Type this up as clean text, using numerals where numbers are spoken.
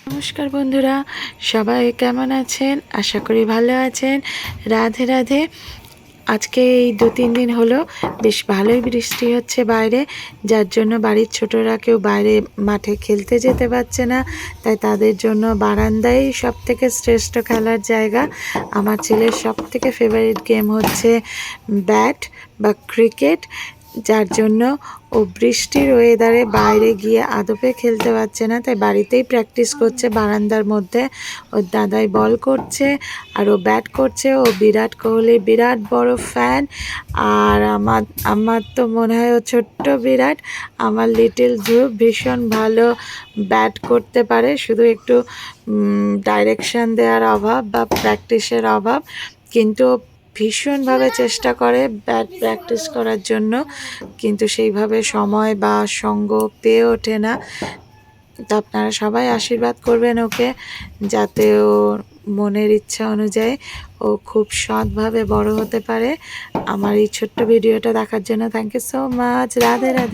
নমস্কার বন্ধুরা, সবাই কেমন আছেন? আশা করি ভালো আছেন। রাধে রাধে। আজকে এই 2-3 দিন হলো বেশ ভালোই বৃষ্টি হচ্ছে বাইরে, যার জন্য বাড়ির ছোটরা কেউ বাইরে মাঠে খেলতে যেতে পারছে না। তাই তাদের জন্য বারান্দায় সবথেকে শ্রেষ্ঠ খেলার জায়গা। আমার ছেলের সবথেকে ফেভারিট গেম হচ্ছে ব্যাট বা ক্রিকেট, যার জন্য ও বৃষ্টির ওয়েদারে বাইরে গিয়ে আদপে খেলতে পারছে না, তাই বাড়িতেই প্র্যাকটিস করছে বারান্দার মধ্যে। ওর দাদাই বল করছে আর ও ব্যাট করছে। ও বিরাট কোহলির বিরাট বড় ফ্যান। আর আমার তো মনে হয় ও ছোট্ট বিরাট। আমার লিটল ধ্রুব ভীষণ ভালো ব্যাট করতে পারে, শুধু একটু ডাইরেকশন দেওয়ার অভাব বা প্র্যাকটিসের অভাব, কিন্তু ভীষণভাবে চেষ্টা করে ব্যাট প্র্যাকটিস করার জন্য, কিন্তু সেইভাবে সময় বা সঙ্গ পেয়ে ওঠে না। তো আপনারা সবাই আশীর্বাদ করবেন ওকে, যাতে ও মনের ইচ্ছা অনুযায়ী ও খুব সৎভাবে বড় হতে পারে। আমার এই ছোট্ট ভিডিওটা দেখার জন্য thank you so much. Radhe Radhe.